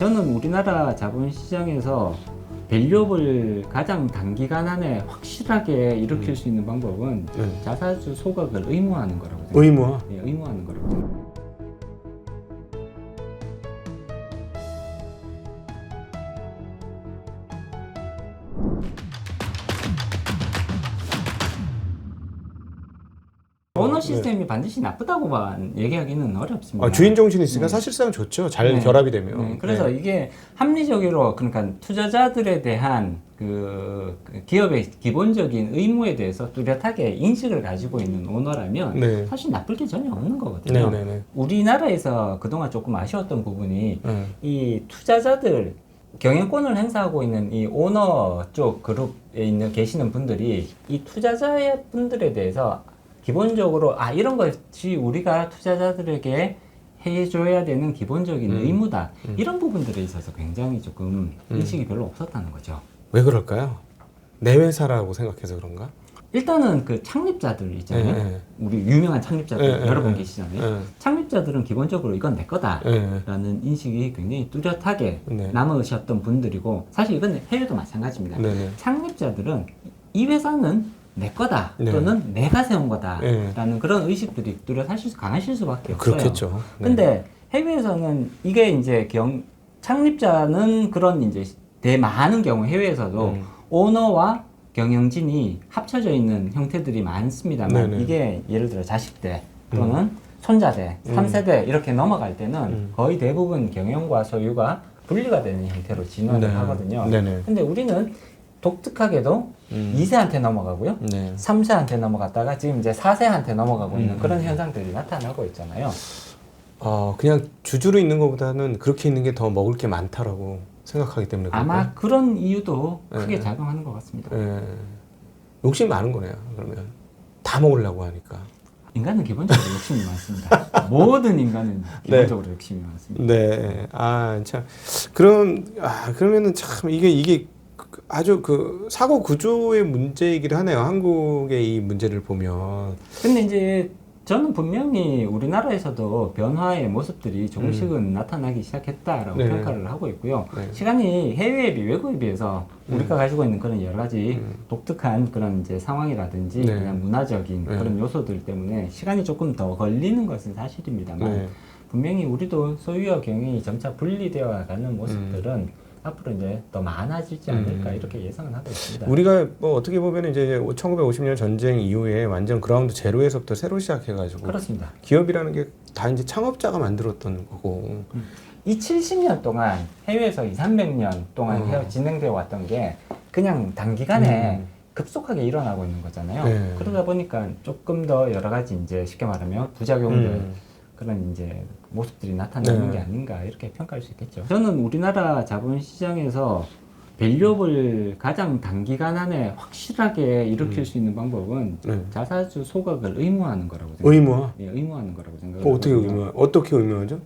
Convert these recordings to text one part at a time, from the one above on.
저는 우리나라 자본시장에서 밸류업을 가장 단기간 안에 확실하게 일으킬 수 있는 방법은 자사주 소각을 의무화하는 거라고 생각합니다. 의무화? 네, 의무화하는 거라고 생각합니다. 오너 시스템이 반드시 나쁘다고만 얘기하기는 어렵습니다. 주인 정신이 있으니까 사실상 좋죠. 잘 결합이 되면. 그래서 이게 합리적으로, 그러니까 투자자들에 대한 그 기업의 기본적인 의무에 대해서 뚜렷하게 인식을 가지고 있는 오너라면 사실 나쁠 게 전혀 없는 거거든요. 우리나라에서 그동안 조금 아쉬웠던 부분이 이 투자자들, 경영권을 행사하고 있는 이 오너 쪽 그룹에 계시는 분들이 이 투자자 분들에 대해서 기본적으로 이런 것이 우리가 투자자들에게 해줘야 되는 기본적인 의무다, 이런 부분들에 있어서 굉장히 조금 인식이 별로 없었다는 거죠. 왜 그럴까요? 내 회사라고 생각해서 그런가? 일단은 그 창립자들 있잖아요. 우리 유명한 창립자들 여러 분 계시잖아요. 창립자들은 기본적으로 이건 내 거다라는 인식이 굉장히 뚜렷하게 남으셨던 분들이고, 사실 이건 해외도 마찬가지입니다. 창립자들은 이 회사는 내 거다, 또는 내가 세운 거다라는 그런 의식들이 뚜렷하실 강하실 수밖에 없어요. 그렇겠죠. 근데 해외에서는 이게 이제 창립자는 그런 이제 많은 경우 해외에서도 오너와 경영진이 합쳐져 있는 형태들이 많습니다만, 이게 예를 들어 자식대 또는 손자대, 3세대 이렇게 넘어갈 때는 거의 대부분 경영과 소유가 분리가 되는 형태로 진화를 하거든요. 근데 우리는 독특하게도 2세한테 넘어가고요. 3세한테 넘어갔다가 지금 이제 4세한테 넘어가고 있는 그런 현상들이 나타나고 있잖아요. 그냥 주주로 있는 것보다는 그렇게 있는 게 더 먹을 게 많다라고 생각하기 때문에 아마 그런 이유도 크게 작용하는 것 같습니다. 욕심이 많은 거네요. 그러면 다 먹으려고 하니까. 인간은 기본적으로 욕심이 많습니다. 모든 인간은 기본적으로 욕심이 많습니다. 참. 그러면은 참 이게 아주 그 사고 구조의 문제이긴 하네요. 한국의 이 문제를 보면. 근데 이제 저는 분명히 우리나라에서도 변화의 모습들이 조금씩은 나타나기 시작했다라고 평가를 하고 있고요. 시간이 해외에 외국에 비해서 우리가 가지고 있는 그런 여러 가지 독특한 그런 이제 상황이라든지 그냥 문화적인 그런 요소들 때문에 시간이 조금 더 걸리는 것은 사실입니다만, 분명히 우리도 소유와 경영이 점차 분리되어 가는 모습들은 앞으로 이제 더 많아지지 않을까 이렇게 예상은 하고 있습니다. 우리가 뭐 어떻게 보면 이제 1950년 전쟁 이후에 완전 그라운드 제로에서부터 새로 시작해가지고, 그렇습니다. 기업이라는 게 다 이제 창업자가 만들었던 거고. 이 70년 동안 해외에서 200~300년 동안 진행되어 왔던 게 그냥 단기간에 급속하게 일어나고 있는 거잖아요. 그러다 보니까 조금 더 여러 가지 이제 쉽게 말하면 부작용들, 그런 이제 모습들이 나타나는 게 아닌가 이렇게 평가할 수 있겠죠. 저는 우리나라 자본시장에서 밸류업을 가장 단기간 안에 확실하게 일으킬 수 있는 방법은 자사주 소각을 의무화하는 거라고 생각합니다. 의무화? 네, 의무화하는 거라고 생각합니다. 어떻게 의무화죠?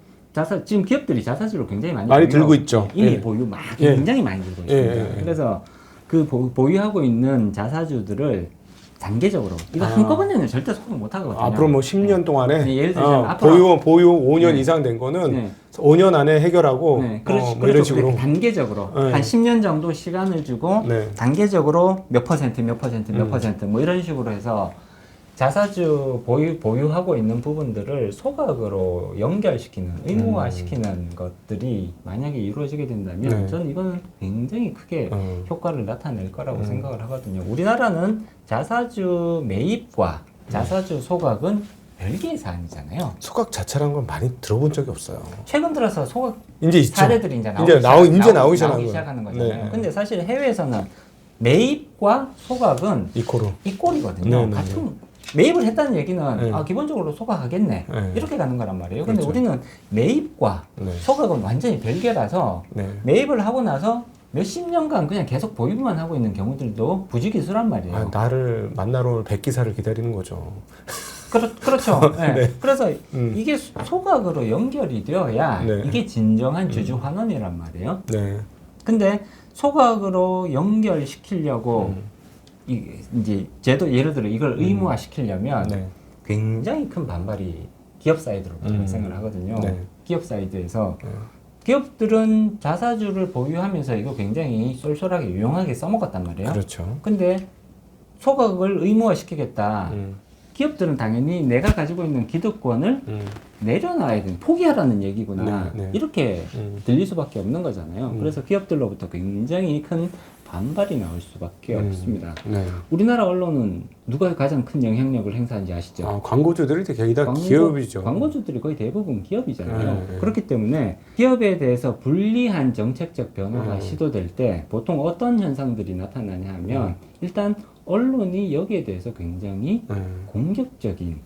지금 기업들이 자사주를 굉장히 많이 들고 있죠. 이미 보유 굉장히 많이 들고 있습니다. 그래서 그 보유하고 있는 자사주들을 단계적으로, 이거 한꺼번에는 절대 소각 못 하거든요. 앞으로 뭐 10년 동안에 예를 들자면 앞으로 보유 5년 이상 된 거는 5년 안에 해결하고 그렇죠. 이런 식으로 단계적으로 한 10년 정도 시간을 주고 단계적으로 몇 퍼센트 뭐 이런 식으로 해서 자사주 보유하고 있는 부분들을 소각으로 연결시키는, 의무화시키는 것들이 만약에 이루어지게 된다면 저는 이거는 굉장히 크게 효과를 나타낼 거라고 생각을 하거든요. 우리나라는 자사주 매입과 자사주 소각은 별개의 사안이잖아요. 소각 자체라는 건 많이 들어본 적이 없어요. 최근 들어서 소각 이제 사례들이 이제 나오기 시작하는 거잖아요. 근데 사실 해외에서는 매입과 소각은 이꼴이거든요. 같은 매입을 했다는 얘기는 기본적으로 소각하겠네 이렇게 가는 거란 말이에요. 근데 우리는 매입과 소각은 완전히 별개라서 매입을 하고 나서 몇십 년간 그냥 계속 보유만 하고 있는 경우들도 부지기수란 말이에요. 나를 만나러 올 백기사를 기다리는 거죠. 그렇죠. 그래서 이게 소각으로 연결이 되어야 이게 진정한 주주 환원이란 말이에요. 근데 소각으로 연결시키려고 이제 예를 들어 이걸 의무화 시키려면 굉장히 큰 반발이 기업 사이드로 발생을 하거든요. 기업 사이드에서 기업들은 자사주를 보유하면서 이거 굉장히 쏠쏠하게 유용하게 써먹었단 말이에요. 그렇죠. 근데 소각을 의무화시키겠다. 기업들은 당연히 내가 가지고 있는 기득권을 내려놔야 되는, 포기하라는 얘기구나. 네, 네. 이렇게 들릴 수밖에 없는 거잖아요. 그래서 기업들로부터 굉장히 큰 반발이 나올 수밖에 없습니다. 네. 우리나라 언론은 누가 가장 큰 영향력을 행사하는지 아시죠? 아, 광고주들이 거의 다 기업이죠. 광고주들이 거의 대부분 기업이잖아요. 네. 그렇기 때문에 기업에 대해서 불리한 정책적 변화가 시도될 때 보통 어떤 현상들이 나타나냐 하면 일단 언론이 여기에 대해서 굉장히 공격적인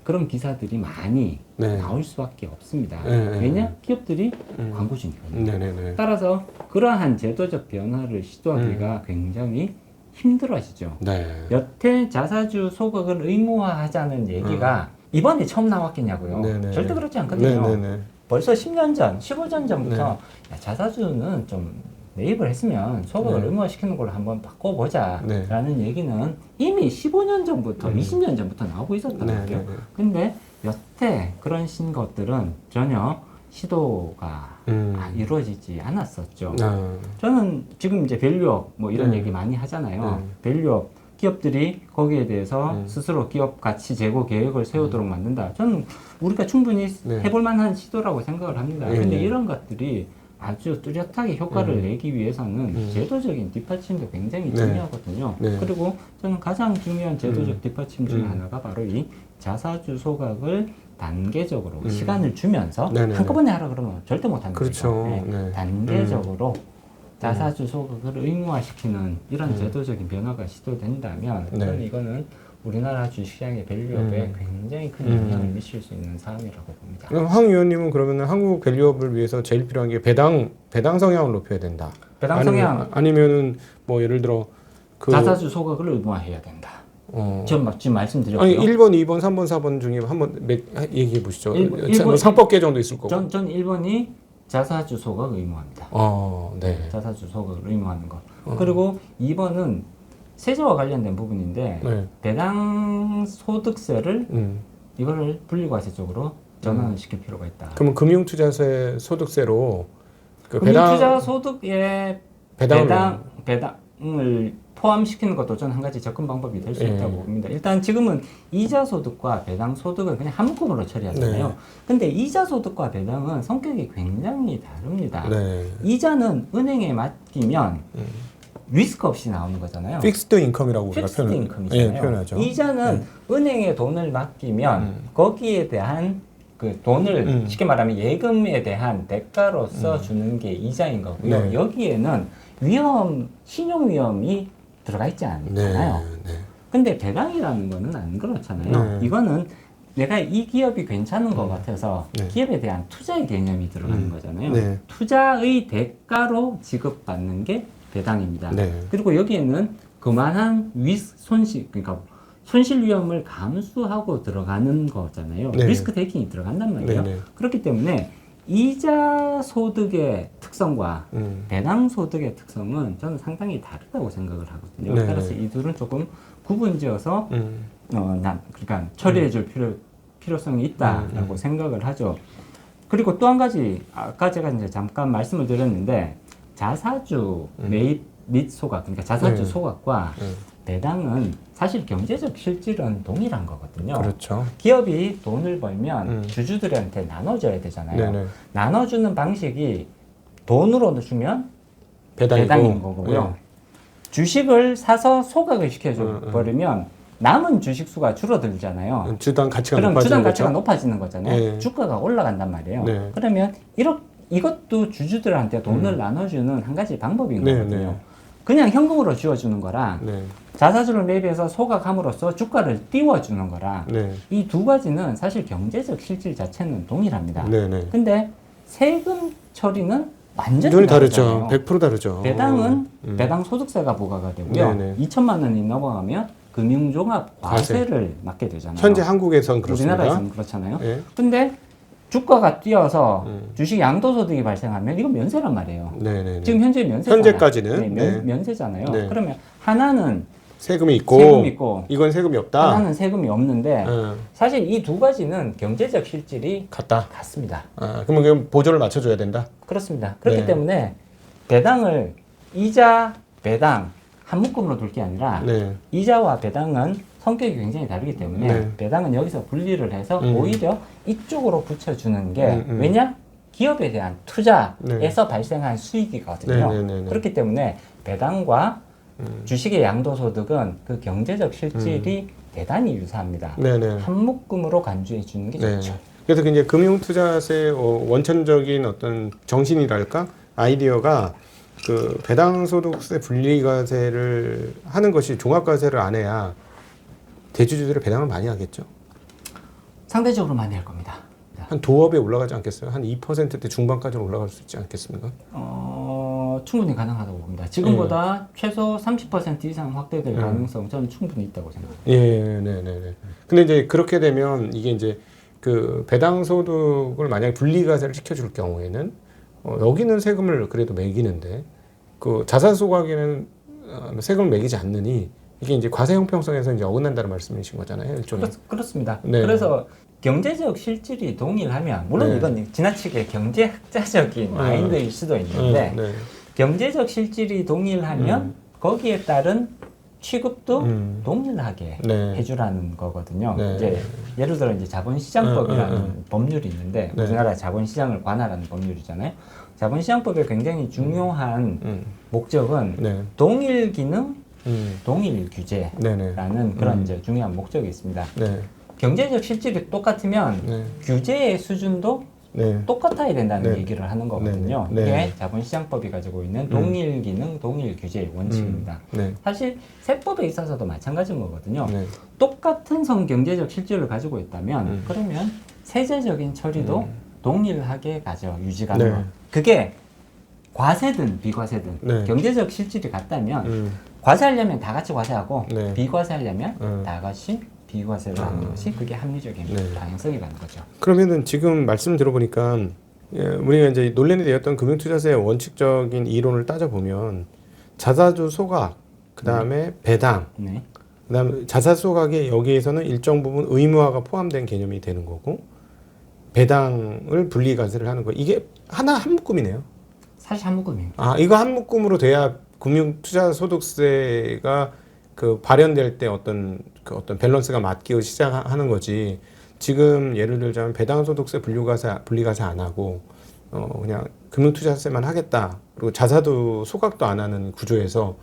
그런 기사들이 많이 네. 나올 수밖에 없습니다. 네. 왜냐? 기업들이 광고주니까요. 네네네. 따라서 그러한 제도적 변화를 시도하기가 굉장히 힘들어지죠. 네. 여태 자사주 소각을 의무화하자는 얘기가 이번에 처음 나왔겠냐고요. 네네. 절대 그렇지 않거든요. 네네네. 벌써 10년 전, 15년 전부터 네. 야, 자사주는 좀 매입을 했으면 소각을 네. 의무화시키는 걸로 한번 바꿔보자 네. 라는 얘기는 이미 15년 전부터 20년 전부터 나오고 있었단 네, 말이에요. 네, 네. 근데 여태 그런 것들은 전혀 시도가 이루어지지 않았었죠. 저는 지금 이제 밸류업 뭐 이런 네. 얘기 많이 하잖아요. 밸류업 기업들이 거기에 대해서 스스로 기업 가치 제고 계획을 세우도록 만든다. 저는 우리가 충분히 네. 해볼 만한 시도라고 생각을 합니다. 네, 근데 네. 이런 것들이 아주 뚜렷하게 효과를 내기 위해서는 제도적인 뒷받침도 굉장히 네. 중요하거든요. 네. 그리고 저는 가장 중요한 제도적 뒷받침 중에 하나가 바로 이 자사주 소각을 단계적으로 시간을 주면서 네네네. 한꺼번에 하라 그러면 절대 못합니다. 그렇죠. 네. 네. 단계적으로 자사주 소각을 의무화시키는 이런 제도적인 변화가 시도된다면 네. 저는 이거는 우리나라 주식시장의 밸류업에 굉장히 큰 영향을 미칠 수 있는 사안이라고 봅니다. 그럼 황 의원님은 그러면 한국 밸류업을 위해서 제일 필요한 게 배당 성향을 높여야 된다. 배당 성향 아니면은 뭐 예를 들어 그 자사주 소각을 의무화해야 된다. 지금 말씀드렸고요. 아니 1번, 2번, 3번, 4번 중에 한번 얘기해 보시죠. 일- 상법 개정도 있을 거고. 전 1번이 자사주 소각 의무화입니다. 네. 자사주 소각을 의무화하는 거. 그리고 2번은 세제와 관련된 부분인데 네. 배당 소득세를 이거를 분리과세적으로 전환을 시킬 필요가 있다. 그러면 금융투자세 소득세로 그 금융투자 소득에 배당을 배당을 포함시키는 것도 저는 한 가지 접근 방법이 될 수 예. 있다고 봅니다. 일단 지금은 이자 소득과 배당 소득을 그냥 한꺼번로 처리하잖아요. 네. 근데 이자 소득과 배당은 성격이 굉장히 다릅니다. 네. 이자는 은행에 맡기면 리스크 없이 나오는 거잖아요. 픽스드 인컴이라고 우리가 픽스드 표현, 인컴이잖아요. 예, 표현하죠. 이자는 은행에 돈을 맡기면 거기에 대한 그 돈을 쉽게 말하면 예금에 대한 대가로서 주는 게 이자인 거고요. 네. 여기에는 신용 위험이 들어가 있지 않잖아요. 네. 근데 배당이라는 거는 안 그렇잖아요. 네. 이거는 내가 이 기업이 괜찮은 것 같아서 네. 기업에 대한 투자의 개념이 들어가는 거잖아요. 네. 투자의 대가로 지급받는 게 배당입니다. 네. 그리고 여기에는 그만한 그러니까 손실 위험을 감수하고 들어가는 거잖아요. 네. 리스크 테이킹이 들어간단 말이에요. 네. 그렇기 때문에 이자 소득의 특성과 배당 소득의 특성은 저는 상당히 다르다고 생각을 하거든요. 네. 따라서 이 둘은 조금 구분지어서 그러니까 처리해줄 필요성이 있다라고 생각을 하죠. 그리고 또 한 가지 아까 제가 이제 잠깐 말씀을 드렸는데 자사주 매입 및 소각, 그러니까 자사주 소각과 배당은 사실 경제적 실질은 동일한 거거든요. 그렇죠. 기업이 돈을 벌면 주주들한테 나눠줘야 되잖아요. 네네. 나눠주는 방식이 돈으로 주면 배당이고. 배당인 거고요. 주식을 사서 소각을 시켜버리면 남은 주식 수가 줄어들잖아요. 주당 가치가 그럼 높아지는 주당 거죠. 가치가 높아지는 거잖아요. 네. 주가가 올라간단 말이에요. 네. 그러면 이것도 주주들한테 돈을 나눠주는 한 가지 방법인 네, 거거든요. 네. 그냥 현금으로 쥐어주는 거랑 네. 자사주를 매입해서 소각함으로써 주가를 띄워주는 거랑 네. 이 두 가지는 사실 경제적 실질 자체는 동일합니다. 네네. 근데 세금 처리는 완전히 눈이 다르죠. 다르잖아요. 100% 다르죠. 배당은 배당 소득세가 부과가 되고요. 네네. 2천만 원이 넘어가면 금융종합 과세를 맡게 되잖아요. 현재 한국에선 그렇습니다. 우리나라에서는 그렇잖아요. 예. 근데 주가가 뛰어서 주식 양도소득이 발생하면 이건 면세란 말이에요. 네네. 지금 현재 면세잖아요. 현재까지는 네, 면세잖아요. 네. 그러면 하나는 세금이 있고, 이건 세금이 없다. 하나는 세금이 없는데 사실 이 두 가지는 경제적 실질이 같습니다. 그러면 보조를 맞춰줘야 된다? 그렇습니다. 그렇기 때문에 배당을 이자, 배당 한 묶음으로 둘 게 아니라 이자와 배당은 성격이 굉장히 다르기 때문에 배당은 여기서 분리를 해서 오히려 이쪽으로 붙여주는 게 왜냐? 기업에 대한 투자에서 발생한 수익이거든요. 그렇기 때문에 배당과 주식의 양도소득은 그 경제적 실질이 대단히 유사합니다. 한 묶음으로 간주해 주는 게 좋죠. 그래서 이제 금융투자세 원천적인 어떤 정신이랄까 아이디어가 그 배당소득세 분리과세를 하는 것이 종합과세를 안 해야 대주주들의 배당을 많이 하겠죠. 상대적으로 많이 할 겁니다. 한 도업에 올라가지 않겠어요? 한 2%대 중반까지 올라갈 수 있지 않겠습니까? 충분히 가능하다고 봅니다. 지금보다 최소 30% 이상 확대될 가능성 저는 충분히 있다고 생각합니다. 네네네. 근데 이제 그렇게 되면 이게 이제 그 배당소득을 만약에 분리과세를 시켜줄 경우에는 여기는 세금을 그래도 매기는데 그 자사소각에는 세금을 매기지 않느니 이게 이제 과세 형평성에서 이제 어긋난다는 말씀이신 거잖아요, 일종의. 그렇습니다. 그래서 경제적 실질이 동일하면 물론 이건 지나치게 경제학자적인 마인드일 수도 있는데 경제적 실질이 동일하면 거기에 따른 취급도 동일하게 해주라는 거거든요. 이제 예를 들어 이제 자본시장법이라는 법률이 있는데 우리나라 자본시장을 관할하는 법률이잖아요. 자본시장법의 굉장히 중요한 목적은 동일 기능, 동일 규제라는 그런 이제 중요한 목적이 있습니다. 경제적 실질이 똑같으면 규제의 수준도 똑같아야 된다는 얘기를 하는 거거든요. 이게 자본시장법이 가지고 있는 동일 기능, 동일 규제의 원칙입니다. 사실 세법에 있어서도 마찬가지인 거거든요. 똑같은 경제적 실질을 가지고 있다면 그러면 세제적인 처리도 동일하게 유지가 가는 거. 그게 과세든 비과세든 경제적 실질이 같다면 과세하려면 다 같이 과세하고 비과세하려면 다 같이 비과세를 하는 것이 그게 합리적인 방향성이 가는 거죠. 그러면은 지금 말씀 들어보니까 우리가 이제 논란이 되었던 금융투자세의 원칙적인 이론을 따져보면 자사주 소각, 그 다음에 배당, 그 다음에 자사소각에 여기에서는 일정 부분 의무화가 포함된 개념이 되는 거고 배당을 분리과세를 하는 거 이게 한 묶음이네요. 사실 한 묶음입니다. 이거 한 묶음으로 돼야 금융투자소득세가 그 발현될 때 어떤 밸런스가 맞게 시작하는 거지. 지금 예를 들자면 배당소득세 분리과세 안 하고 그냥 금융투자세만 하겠다. 그리고 자사도 소각도 안 하는 구조에서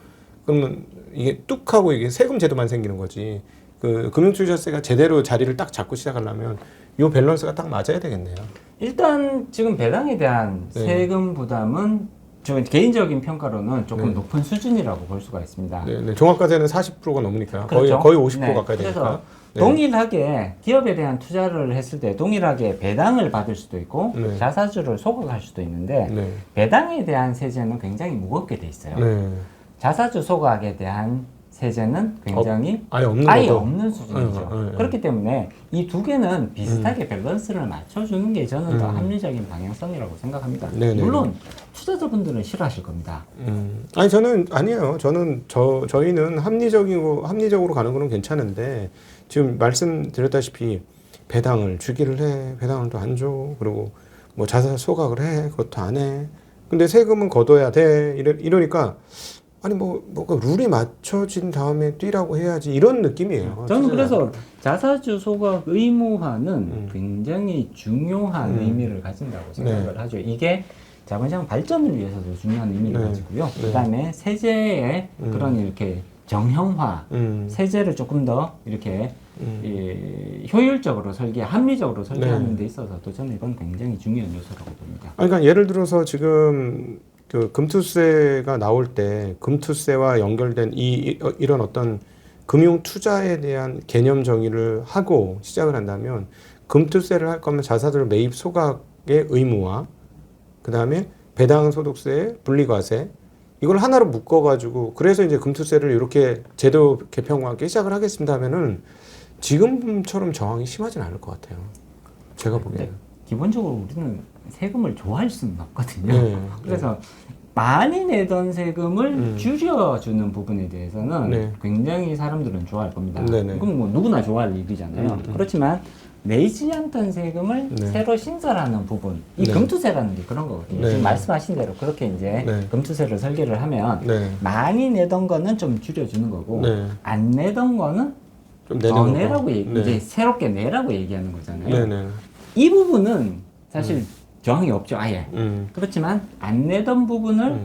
그러면 이게 뚝 하고 이게 세금 제도만 생기는 거지. 그 금융투자세가 제대로 자리를 딱 잡고 시작하려면 이 밸런스가 딱 맞아야 되겠네요. 일단 지금 배당에 대한 세금 부담은 저 개인적인 평가로는 조금 높은 수준이라고 볼 수가 있습니다. 종합과세는 40%가 넘으니까 그렇죠? 거의 50% 가까이 되니까. 그래서 동일하게 기업에 대한 투자를 했을 때 동일하게 배당을 받을 수도 있고 자사주를 소각할 수도 있는데 배당에 대한 세제는 굉장히 무겁게 돼 있어요. 자사주 소각에 대한 세제는 굉장히 아예 없는 수준이죠. 그렇기 때문에 이 두 개는 비슷하게 밸런스를 맞춰주는 게 저는 더 합리적인 방향성이라고 생각합니다. 물론 투자자분들은 싫어하실 겁니다. 아니 저는 아니에요. 저희는 합리적으로 가는 거는 괜찮은데 지금 말씀드렸다시피 배당을 주기를 해, 배당을 또 안 줘, 그리고 뭐 자사 소각을 해, 그것도 안 해. 근데 세금은 걷어야 돼. 이러니까. 아니 뭐가 룰이 맞춰진 다음에 뛰라고 해야지 이런 느낌이에요. 저는 그래서 자사주 소각 의무화는 굉장히 중요한 의미를 가진다고 생각을 하죠. 이게 자본시장 발전을 위해서도 중요한 의미를 가지고요. 그다음에 세제의 그런 이렇게 정형화, 세제를 조금 더 이렇게 효율적으로 합리적으로 설계하는 데 있어서도 저는 이건 굉장히 중요한 요소라고 봅니다. 그러니까 예를 들어서 지금 그 금투세가 나올 때 금투세와 연결된 이런 어떤 금융 투자에 대한 개념 정의를 하고 시작을 한다면 금투세를 할 거면 자사들 매입 소각의 의무화, 그 다음에 배당 소득세 분리과세 이걸 하나로 묶어가지고 그래서 이제 금투세를 이렇게 제도 개편과 함께 시작을 하겠습니다 하면은 지금처럼 저항이 심하진 않을 것 같아요. 제가 보기에는. 기본적으로 우리는 세금을 좋아할 수는 없거든요. 그래서 많이 내던 세금을 줄여주는 부분에 대해서는 네. 굉장히 사람들은 좋아할 겁니다. 네네. 이건 뭐 누구나 좋아할 일이잖아요. 그렇지만 내지 않던 세금을 네. 새로 신설하는 부분, 이 네. 금투세라는 게 그런 거거든요. 네. 지금 말씀하신 대로 그렇게 이제 네. 금투세를 설계를 하면 네. 많이 내던 거는 좀 줄여주는 거고 네. 안 내던 거는 좀 더 내는 내라고 거. 이제 새롭게 내라고 얘기하는 거잖아요. 네네. 이 부분은 사실 저항이 없죠, 아예. 그렇지만 안 내던 부분을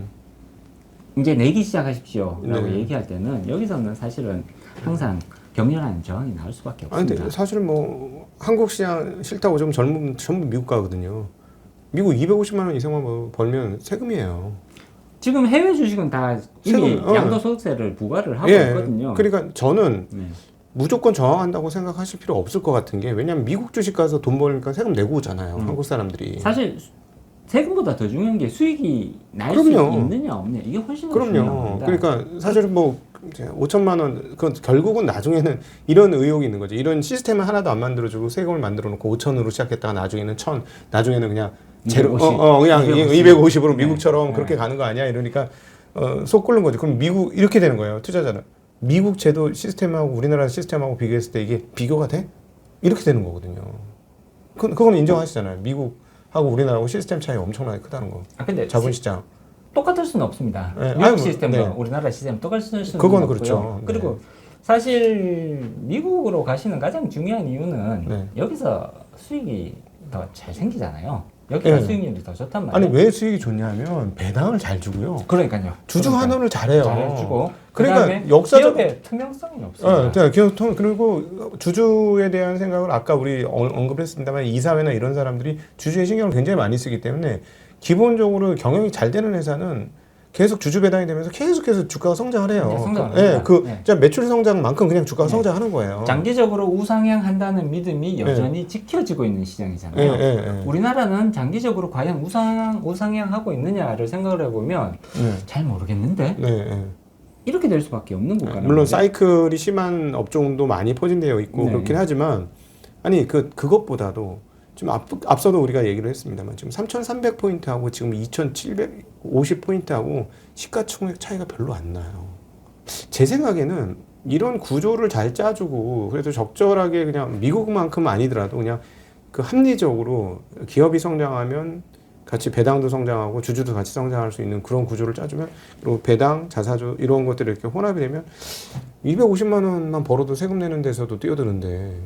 이제 내기 시작하십시오라고 네. 얘기할 때는 여기서는 사실은 항상 격렬한 저항이 나올 수밖에 아니 없습니다. 근데 사실 뭐 한국 시장 싫다고 좀 젊은 전부 미국 가거든요. 미국 250만 원 이상만 뭐 벌면 세금이에요. 지금 해외 주식은 다 이미 세금, 양도소득세를 부과를 하고 예. 있거든요. 그러니까 저는 네. 무조건 저항한다고 생각하실 필요 없을 것 같은 게 왜냐하면 미국 주식 가서 돈 벌니까 세금 내고 오잖아요. 한국 사람들이. 사실 세금보다 더 중요한 게 수익이 날 수 그럼요. 있느냐 없느냐 이게 훨씬 더 중요한 그럼요. 겁니다. 그러니까 사실은 뭐 이제 5천만 원, 그 결국은 나중에는 이런 의혹이 있는 거죠. 이런 시스템을 하나도 안 만들어주고 세금을 만들어 놓고 5천으로 시작했다가 나중에는 1,000, 나중에는 그냥 제로, 250. 그냥 250으로 네. 미국처럼 네. 그렇게 가는 거 아니야? 이러니까 속 끓는 거죠. 그럼 미국 이렇게 되는 거예요. 투자자는 미국 제도 시스템하고 우리나라 시스템하고 비교했을 때 이게 비교가 돼? 이렇게 되는 거거든요. 그건 인정하시잖아요. 미국하고 우리나라하고 시스템 차이가 엄청나게 크다는 거. 아, 근데 자본시장. 똑같을 수는 없습니다. 네. 미국 아니, 뭐, 시스템도 네. 우리나라 시스템 똑같을 수는 그건 없고요. 그렇죠. 그리고 사실 미국으로 가시는 가장 중요한 이유는 네. 여기서 수익이 더 잘 생기잖아요. 여기가 네. 수익률이 더 좋단 말이에요. 아니 왜 수익이 좋냐면 배당을 잘 주고요. 그러니까요. 주주 환원을 잘해요. 잘해주고 그러니까 그다음에 역사적 기업의 투명성이 없어요. 그리고 주주에 대한 생각을 아까 우리 언급했습니다만 이사회나 이런 사람들이 주주의 신경을 굉장히 많이 쓰기 때문에 기본적으로 경영이 잘 되는 회사는 계속 주주 배당이 되면서 계속해서 주가가 성장을 해요. 네, 성장합니다. 네. 진짜 매출 성장만큼 그냥 주가가 네. 성장하는 거예요. 장기적으로 우상향한다는 믿음이 여전히 지켜지고 있는 시장이잖아요. 우리나라는 장기적으로 과연 우상향하고 있느냐를 생각을 해보면 잘 모르겠는데 이렇게 될 수밖에 없는 국가라는 물론 거죠. 사이클이 심한 업종도 많이 포진되어 있고 네. 그렇긴 하지만 아니 그것보다도 지금 앞서도 우리가 얘기를 했습니다만 지금 3,300포인트하고 지금 2,750포인트하고 시가총액 차이가 별로 안 나요. 제 생각에는 이런 구조를 잘 짜주고 그래도 적절하게 그냥 미국만큼 아니더라도 그냥 그 합리적으로 기업이 성장하면 같이 배당도 성장하고 주주도 같이 성장할 수 있는 그런 구조를 짜주면 그리고 배당, 자사주 이런 것들이 이렇게 혼합이 되면 250만 원만 벌어도 세금 내는 데서도 뛰어드는데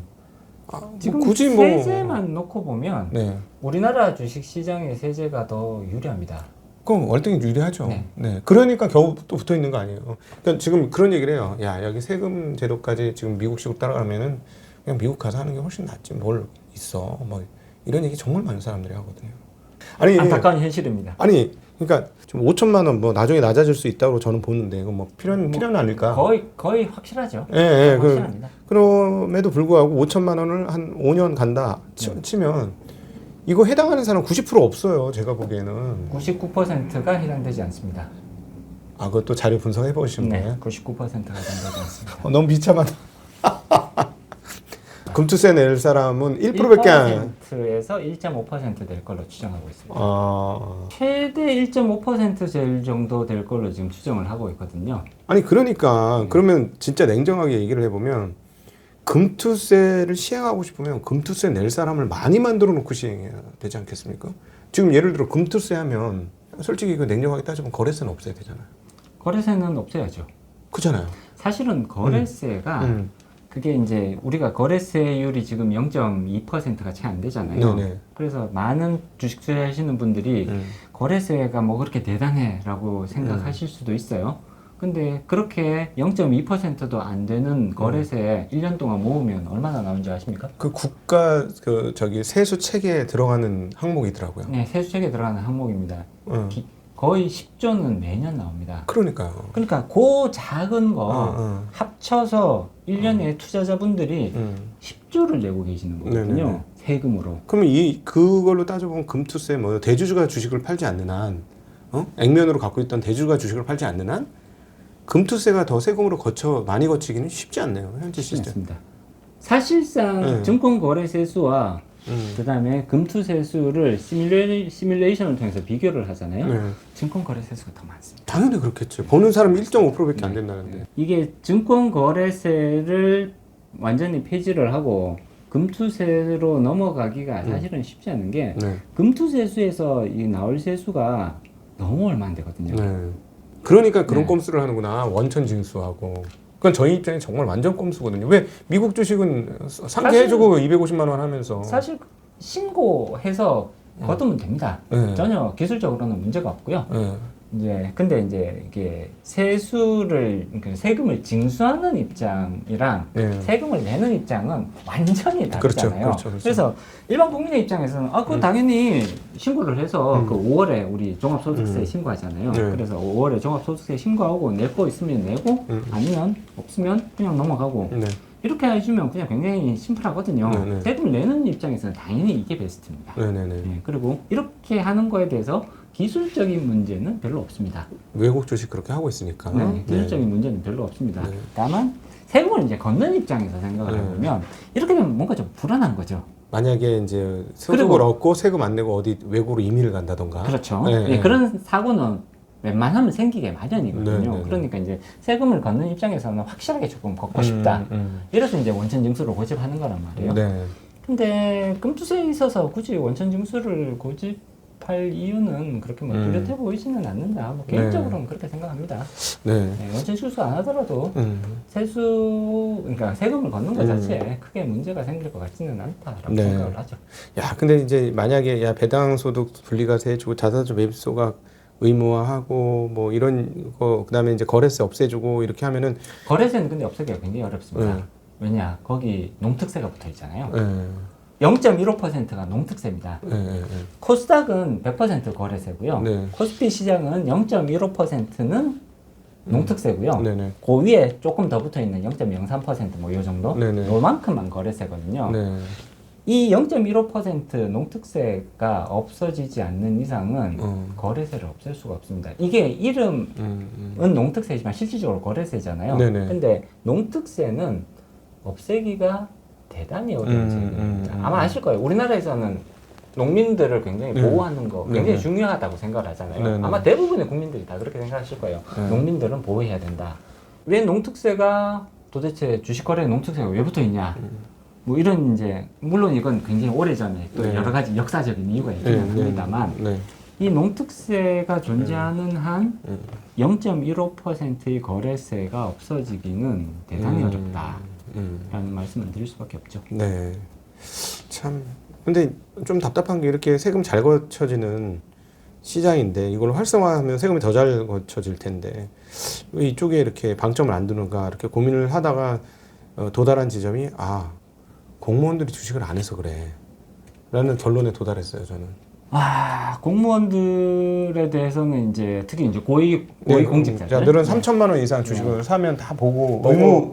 지금 굳이 세제만 놓고 보면 네. 우리나라 주식 시장의 세제가 더 유리합니다. 그럼 월등히 유리하죠. 네. 네. 그러니까 겨우 또 붙어 있는 거 아니에요. 그러니까 지금 그런 얘기를 해요. 야, 여기 세금 제도까지 지금 미국식으로 따라가면은 그냥 미국 가서 하는 게 훨씬 낫지. 뭘 있어. 뭐 이런 얘기 정말 많은 사람들이 하거든요. 아니, 안타까운 현실입니다. 아니, 그러니까 지금 5천만 원 뭐 나중에 낮아질 수 있다고 저는 보는데 이거 뭐 필요는 아닐까? 거의 확실하죠. 예, 확실합니다. 그럼에도 불구하고 5천만 원을 한 5년 간다 치면 이거 해당하는 사람 90% 없어요. 제가 보기에는. 99%가 해당되지 않습니다. 아, 그것도 자료 분석해 보신 네, 거예요? 99%가 해당되지 않습니다. 너무 비참하다. 금투세 낼 사람은 1%밖에 안. 1%에서 1.5% 될 걸로 추정하고 있습니다. 아. 최대 1.5% 정도 될 걸로 지금 추정을 하고 있거든요. 아니 그러니까 그러면 진짜 냉정하게 얘기를 해보면 금투세를 시행하고 싶으면 금투세 낼 사람을 많이 만들어 놓고 시행해야 되지 않겠습니까? 지금 예를 들어 금투세 하면 솔직히 그 냉정하게 따지면 거래세는 없어야 되잖아요. 거래세는 없애야죠. 그잖아요. 사실은 거래세가 그게 이제 우리가 거래세율이 지금 0.2%가 채 안 되잖아요. 네네. 그래서 많은 주식 투자하시는 분들이 거래세가 뭐 그렇게 대단해라고 생각하실 수도 있어요. 근데 그렇게 0.2%도 안 되는 거래세 1년 동안 모으면 얼마나 나오는지 아십니까? 그 국가 세수 체계에 들어가는 항목이더라고요. 네, 세수책에 들어가는 항목입니다. 거의 10조는 매년 나옵니다. 그러니까요. 그러니까 그 작은 거 합쳐서 1년에 투자자분들이 10조를 내고 계시는 거거든요. 네네네. 세금으로. 그러면 그걸로 따져보면 금투세 뭐 대주주가 주식을 팔지 않는 한 액면으로 갖고 있던 대주주가 주식을 팔지 않는 한 금투세가 더 세금으로 많이 거치기는 쉽지 않네요. 현재 시스템. 맞습니다. 사실상 네. 증권거래세 수와 그다음에 금투세수를 시뮬레이션을 통해서 비교를 하잖아요. 네. 증권거래세수가 더 많습니다. 당연히 그렇겠죠. 버는 사람 1.5%밖에 안 된다는데. 이게 증권거래세를 완전히 폐지를 하고 금투세로 넘어가기가 사실은 쉽지 않은 게 네. 금투세수에서 이 나올 세수가 너무 얼마 안 되거든요. 네. 그러니까 그런 네. 꼼수를 하는구나. 원천 징수하고. 그건 저희 입장에 정말 완전 꼼수거든요. 왜 미국 주식은 상계해주고 250만 원 하면서. 사실 신고해서 거두면 됩니다. 네. 전혀 기술적으로는 문제가 없고요. 네. 근데 이제 이게 세수를, 그러니까 세금을 징수하는 입장이랑 네. 세금을 내는 입장은 완전히 다르잖아요. 그렇죠. 그래서 일반 국민의 입장에서는 그거 당연히 신고를 해서 그 5월에 우리 종합소득세 신고하잖아요. 네. 그래서 5월에 종합소득세 신고하고 낼 거 있으면 내고 아니면 없으면 그냥 넘어가고 네. 이렇게 해주면 그냥 굉장히 심플하거든요. 네. 세금을 내는 입장에서는 당연히 이게 베스트입니다. 네네네. 네, 그리고 이렇게 하는 거에 대해서 기술적인 문제는 별로 없습니다. 외국 주식 그렇게 하고 있으니까. 네, 기술적인 문제는 별로 없습니다. 네. 다만 세금을 이제 걷는 입장에서 생각을 네. 해보면 이렇게 되면 뭔가 좀 불안한 거죠. 만약에 이제 소득을 그리고- 얻고 세금 안 내고 어디 외국으로 이민을 간다던가. 그렇죠. 네, 예, 네. 그런 사고는 웬만하면 생기게 마련이거든요. 네, 네, 네. 그러니까 이제 세금을 걷는 입장에서는 확실하게 조금 걷고 싶다. 이래서 이제 원천 징수를 고집하는 거란 말이에요. 네. 근데 금투세에 있어서 굳이 원천 징수를 고집할 이유는 그렇게 뭐 뚜렷해 보이지는 않는다. 뭐 개인적으로는 그렇게 생각합니다. 네. 네, 원천 징수 안 하더라도 그러니까 세금을 걷는 것 자체에 크게 문제가 생길 것 같지는 않다라고 네. 생각을 하죠. 야, 근데 이제 만약에 배당 소득 분리과세 해주고 자사주 매입 소각 의무화하고 뭐 이런 거 그다음에 이제 거래세 없애주고 이렇게 하면은 거래세는 근데 없애기가 굉장히 어렵습니다. 네. 왜냐? 거기 농특세가 붙어 있잖아요. 네. 0.15%가 농특세입니다. 네. 코스닥은 100% 거래세고요. 네. 코스피 시장은 0.15%는 농특세고요. 네네. 그 위에 조금 더 붙어 있는 0.03%뭐 이 정도? 네네. 요만큼만 거래세거든요. 네. 이 0.15% 농특세가 없어지지 않는 이상은 거래세를 없앨 수가 없습니다. 이게 이름은 농특세지만 실질적으로 거래세잖아요. 네네. 근데 농특세는 없애기가 대단히 어려운 제도입니다. 아마 아실 거예요. 우리나라에서는 농민들을 굉장히 보호하는 거 굉장히 중요하다고 생각을 하잖아요. 네네. 아마 대부분의 국민들이 다 그렇게 생각하실 거예요. 농민들은 보호해야 된다. 왜 농특세가 도대체 주식거래에 농특세가 왜 붙어 있냐? 뭐 이런 이제 물론 이건 굉장히 오래전에 또 네. 여러 가지 역사적인 이유가 있긴 합니다만 네. 이 농특세가 존재하는 한 0.15%의 거래세가 없어지기는 대단히 어렵다라는 말씀을 드릴 수밖에 없죠. 네. 참 근데 좀 답답한 게 이렇게 세금 잘 거쳐지는 시장인데 이걸 활성화하면 세금이 더 잘 거쳐질 텐데 왜 이쪽에 이렇게 방점을 안 두는가 이렇게 고민을 하다가 도달한 지점이 공무원들이 주식을 안 해서 그래 라는 결론에 도달했어요 저는. 공무원들에 대해서는 이제 특히 이제 고위 공직자들. 3천만 원 이상 주식을 사면 다 보고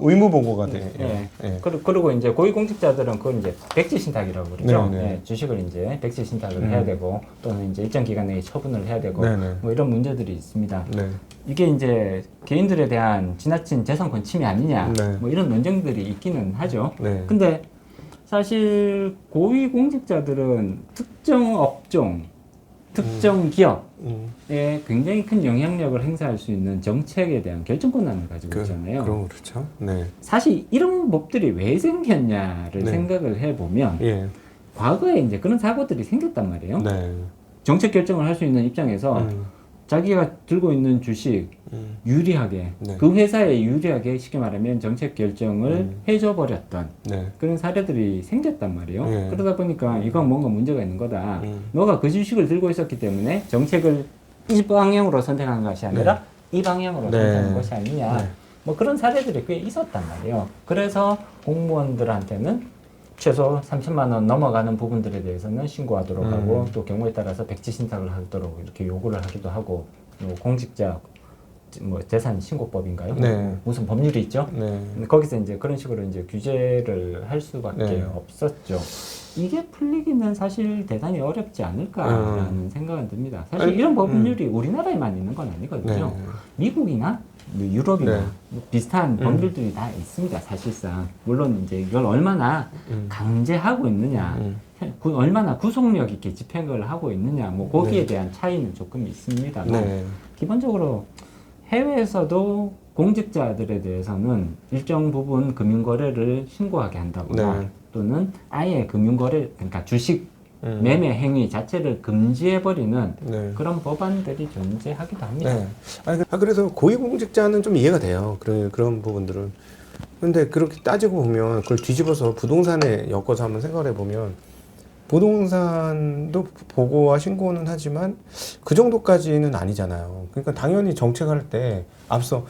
의무 보고가 돼. 네. 그리고 이제 고위 공직자들은 그걸 이제 백지 신탁이라고 그러죠. 네. 네, 주식을 이제 백지 신탁을 해야 되고 또는 이제 일정 기간 내에 처분을 해야 되고 네. 뭐 이런 문제들이 있습니다. 네. 이게 이제 개인들에 대한 지나친 재산권 침해 아니냐 네. 뭐 이런 논쟁들이 있기는 하죠. 네. 근데 사실 고위 공직자들은 특정 업종, 특정 기업에 굉장히 큰 영향력을 행사할 수 있는 정책에 대한 결정 권한을 가지고 있잖아요. 그럼 그렇죠. 네. 사실 이런 법들이 왜 생겼냐를 네. 생각을 해보면 예. 과거에 이제 그런 사고들이 생겼단 말이에요. 네. 정책 결정을 할 수 있는 입장에서 자기가 들고 있는 주식 유리하게 네. 그 회사에 유리하게 쉽게 말하면 정책 결정을 해줘 버렸던 네. 그런 사례들이 생겼단 말이에요. 네. 그러다 보니까 이건 뭔가 문제가 있는 거다. 너가 그 주식을 들고 있었기 때문에 정책을 이 방향으로 선택한 것이 아니라 이 방향으로 선택한 것이 아니냐. 네. 뭐 그런 사례들이 꽤 있었단 말이에요. 그래서 공무원들한테는 최소 3천만 원 넘어가는 부분들에 대해서는 신고하도록 하고 또 경우에 따라서 백지 신탁을 하도록 이렇게 요구를 하기도 하고 또 공직자 뭐 재산 신고법인가요? 네. 무슨 법률이 있죠? 네. 거기서 이제 그런 식으로 이제 규제를 할 수밖에 네. 없었죠. 이게 풀리기는 사실 대단히 어렵지 않을까라는 생각은 듭니다. 사실 이런 법률이 우리나라에만 있는 건 아니거든요. 네. 미국이나 유럽이나 네. 뭐 비슷한 법률들이 다 있습니다. 사실상 물론 이제 이걸 얼마나 강제하고 있느냐, 얼마나 구속력 있게 집행을 하고 있느냐, 뭐 거기에 네. 대한 차이는 조금 있습니다만 네. 기본적으로 해외에서도 공직자들에 대해서는 일정 부분 금융거래를 신고하게 한다거나 네. 또는 아예 금융거래, 그러니까 주식 매매 행위 자체를 금지해버리는 네. 그런 법안들이 존재하기도 합니다. 네. 그래서 고위공직자는 좀 이해가 돼요. 그런 부분들은. 근데 그렇게 따지고 보면 그걸 뒤집어서 부동산에 엮어서 한번 생각을 해보면 부동산도 보고와 신고는 하지만 그 정도까지는 아니잖아요. 그러니까 당연히 정책할 때 앞서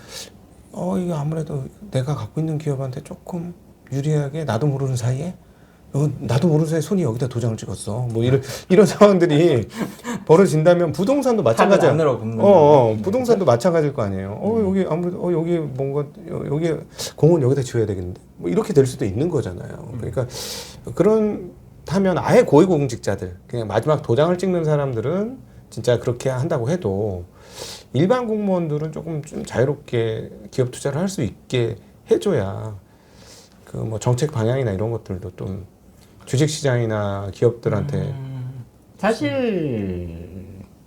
이거 아무래도 내가 갖고 있는 기업한테 조금 유리하게 나도 모르는 사이에 나도 모르는 사이에 손이 여기다 도장을 찍었어. 뭐 이런 상황들이 벌어진다면 부동산도 마찬가지야. 안으로 굽는 부동산도 마찬가지일 거 아니에요. 여기 아무래도 여기 뭔가 여기 공원 여기다 지어야 되겠는데. 뭐 이렇게 될 수도 있는 거잖아요. 그러니까 그렇다면 아예 고위공직자들 그냥 마지막 도장을 찍는 사람들은 진짜 그렇게 한다고 해도 일반 공무원들은 조금 좀 자유롭게 기업 투자를 할 수 있게 해줘야 그 뭐 정책 방향이나 이런 것들도 좀 주식시장이나 기업들한테 사실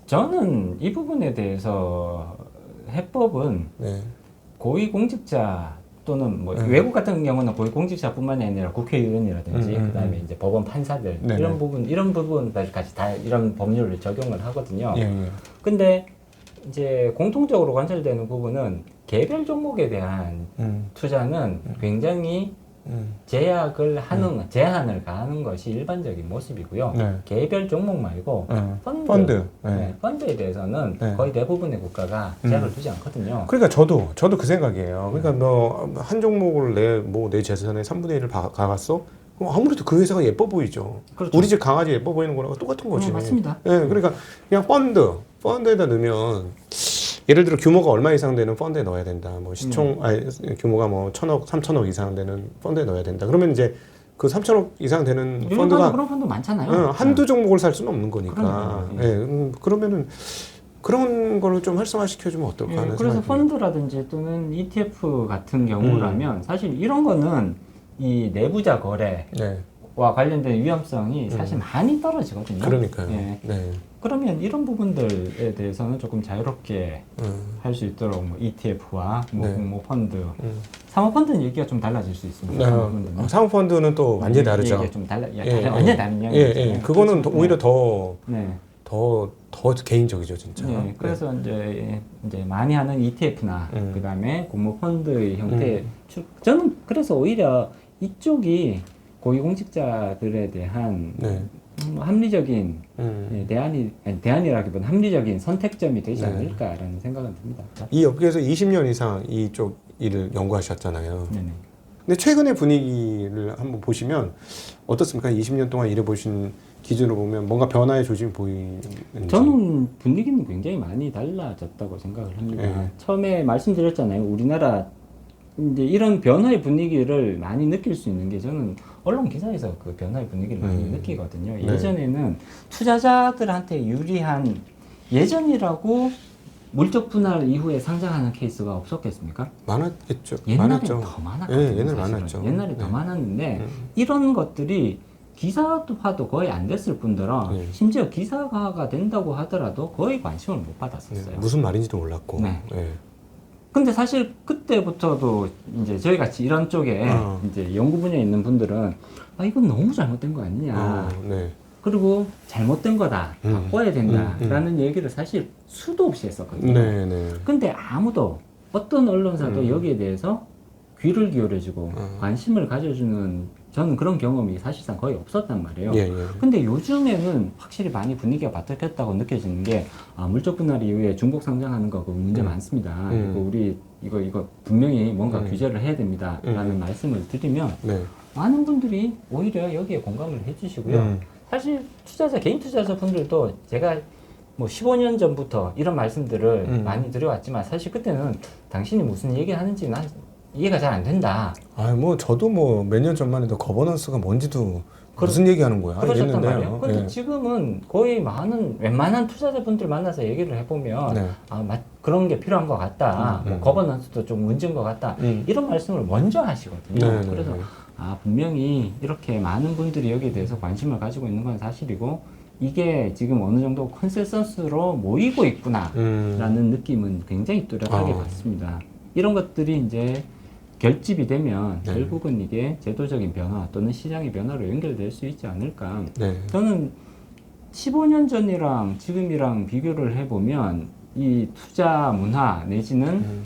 저는 이 부분에 대해서 해법은 네. 고위공직자 또는 뭐 네. 외국 같은 경우는 고위공직자뿐만이 아니라 국회의원이라든지 그다음에 이제 법원 판사들 네네. 이런 부분들까지 다 이런 법률을 적용을 하거든요. 예, 예. 근데 이제 공통적으로 관철되는 부분은 개별 종목에 대한 투자는 굉장히 제한을 가하는 것이 일반적인 모습이고요. 네. 개별 종목 말고 펀드. 펀드에 대해서는 네. 거의 대부분의 국가가 제한을 두지 않거든요. 그러니까 저도 그 생각이에요. 그러니까 뭐 한 종목을 내 재산의 3분의 1을 가갔어? 그럼 아무래도 그 회사가 예뻐 보이죠. 그렇죠. 우리 집 강아지 예뻐 보이는 거랑 똑같은 거지. 맞습니다. 예, 그러니까 그냥 펀드에다 넣으면 예를 들어 규모가 얼마 이상 되는 펀드에 넣어야 된다. 뭐 규모가 뭐 1,000억, 3,000억 이상 되는 펀드에 넣어야 된다. 그러면 이제 그 3,000억 이상 되는 펀드가 그런 펀드 많잖아요. 한두 종목을 살 수는 없는 거니까. 그럼요. 예, 그러면은 그런 걸로 좀 활성화시켜주면 어떨까 하는 그래서 생각이 펀드라든지 또는 ETF 같은 경우라면 사실 이런 거는 이 내부자 거래와 네. 관련된 위험성이 사실 많이 떨어지거든요. 그러니까요. 예. 네. 그러면 이런 부분들에 대해서는 조금 자유롭게 할 수 있도록 뭐 ETF와 뭐 펀드, 사모펀드는 얘기가 좀 달라질 수 있습니다. 사모펀드는. 사모펀드는 또 완전히 다르죠. 얘기가 좀 완전히 다른 예, 이야기죠. 예. 그거는 오히려 네. 더 개인적이죠, 진짜. 네, 그래서 이제 많이 하는 ETF나 그다음에 공모 펀드의 형태, 저는 그래서 오히려 이쪽이 고위공직자들에 대한 합리적인 대안이라기보다 합리적인 선택점이 되지 않을까라는 생각은 듭니다. 이 업계에서 20년 이상 이쪽 일을 연구하셨잖아요. 네네. 근데 최근의 분위기를 한번 보시면 어떻습니까? 20년 동안 일해보신 기준으로 보면 뭔가 변화의 조짐이 보이는지. 저는 분위기는 굉장히 많이 달라졌다고 생각을 합니다. 처음에 말씀드렸잖아요. 우리나라 이제 이런 변화의 분위기를 많이 느낄 수 있는 게 저는 언론 기사에서 그 변화의 분위기를 많이 느끼거든요. 예전에는 투자자들한테 유리한 예전이라고 물적 분할 이후에 상장하는 케이스가 없었겠습니까? 많았겠죠. 옛날에 많았죠. 더 많았거든요. 옛날에 사실은. 많았죠. 옛날에 더 많았는데 이런 것들이 기사화도 거의 안 됐을 뿐더러 심지어 기사화가 된다고 하더라도 거의 관심을 못 받았었어요. 무슨 말인지도 몰랐고. 네. 근데 사실 그때부터도 이제 저희 같이 이런 쪽에 이제 연구 분야에 있는 분들은 이건 너무 잘못된 거 아니냐. 그리고 잘못된 거다. 바꿔야 된다라는 얘기를 사실 수도 없이 했었거든요. 근데 아무도 어떤 언론사도 여기에 대해서 귀를 기울여주고 관심을 가져주는 저는 그런 경험이 사실상 거의 없었단 말이에요. 근데 요즘에는 확실히 많이 분위기가 바뀌었다고 느껴지는 게 물적 분할 이후에 중복 상장하는 거 그거 문제 많습니다. 우리 이거 분명히 뭔가 규제를 해야 됩니다라는 말씀을 드리면 많은 분들이 오히려 여기에 공감을 해주시고요. 사실 개인 투자자 분들도 제가 뭐 15년 전부터 이런 말씀들을 많이 드려왔지만 사실 그때는 당신이 무슨 얘기 하는지 난 이해가 잘 안 된다. 뭐 저도 뭐 몇 년 전만 해도 거버넌스가 뭔지도 무슨 얘기하는 거야 그러셨단 말이에요. 근데 지금은 거의 웬만한 투자자분들 만나서 얘기를 해보면 그런 게 필요한 것 같다. 뭐 거버넌스도 좀 문제인 것 같다. 이런 말씀을 먼저 하시거든요. 네, 그래서 분명히 이렇게 많은 분들이 여기에 대해서 관심을 가지고 있는 건 사실이고 이게 지금 어느 정도 컨센서스로 모이고 있구나라는 느낌은 굉장히 뚜렷하게 받습니다. 이런 것들이 이제 결집이 되면 네. 결국은 이게 제도적인 변화 또는 시장의 변화로 연결될 수 있지 않을까. 네. 저는 15년 전이랑 지금이랑 비교를 해보면 이 투자 문화 내지는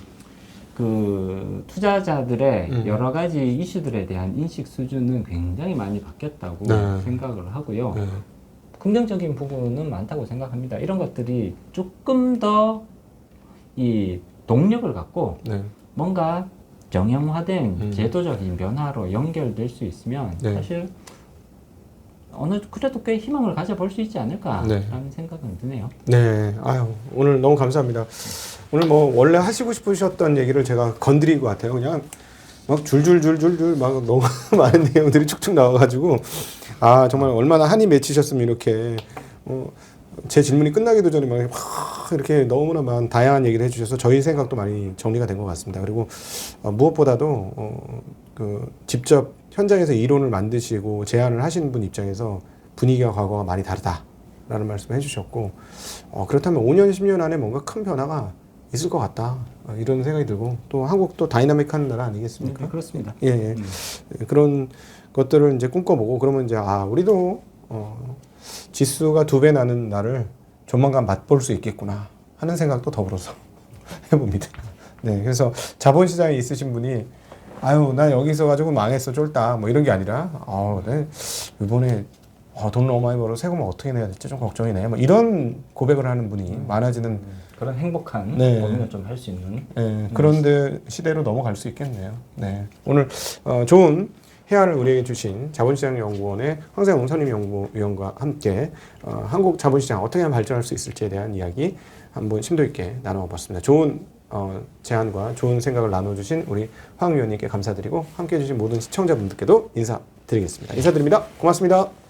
그 투자자들의 여러 가지 이슈들에 대한 인식 수준은 굉장히 많이 바뀌었다고 네. 생각을 하고요. 네. 긍정적인 부분은 많다고 생각합니다. 이런 것들이 조금 더 이 동력을 갖고 네. 뭔가 정형화된 제도적인 변화로 연결될 수 있으면 네. 사실 그래도 꽤 희망을 가져볼 수 있지 않을까라는 네. 생각은 드네요. 네. 아유, 오늘 너무 감사합니다. 오늘 뭐 원래 하시고 싶으셨던 얘기를 제가 건드린 것 같아요. 그냥 막 줄줄줄줄줄 막 너무 많은 내용들이 축축 나와가지고 정말 얼마나 한이 맺히셨으면 이렇게 제 질문이 끝나기도 전에 막 이렇게 너무나 많은 다양한 얘기를 해주셔서 저희 생각도 많이 정리가 된 것 같습니다. 그리고 무엇보다도 그 직접 현장에서 이론을 만드시고 제안을 하시는 분 입장에서 분위기와 과거가 많이 다르다라는 말씀을 해주셨고 그렇다면 5년 10년 안에 뭔가 큰 변화가 있을 것 같다 이런 생각이 들고 또 한국도 다이나믹한 나라 아니겠습니까? 네, 그렇습니다. 예. 그런 것들을 이제 꿈꿔보고 그러면 이제 우리도 지수가 2배 나는 날을 조만간 맛볼 수 있겠구나 하는 생각도 더불어서 해봅니다. 네, 그래서 자본시장에 있으신 분이 나 여기서 가지고 망했어 쫄딱 뭐 이런 게 아니라 네, 이번에 돈 너무 많이 벌어 세금을 어떻게 내야 될지 좀 걱정이네 뭐 이런 고백을 하는 분이 많아지는 그런 행복한 네. 고민을 좀 할 수 있는 그런데 시대로 넘어갈 수 있겠네요. 네, 오늘 좋은 해안을 우리에게 주신 자본시장연구원의 황세웅 선임연구위원과 함께 한국 자본시장 어떻게 하면 발전할 수 있을지에 대한 이야기 한번 심도 있게 나눠봤습니다. 좋은 제안과 좋은 생각을 나눠주신 우리 황 위원님께 감사드리고 함께해 주신 모든 시청자분들께도 인사드리겠습니다. 인사드립니다. 고맙습니다.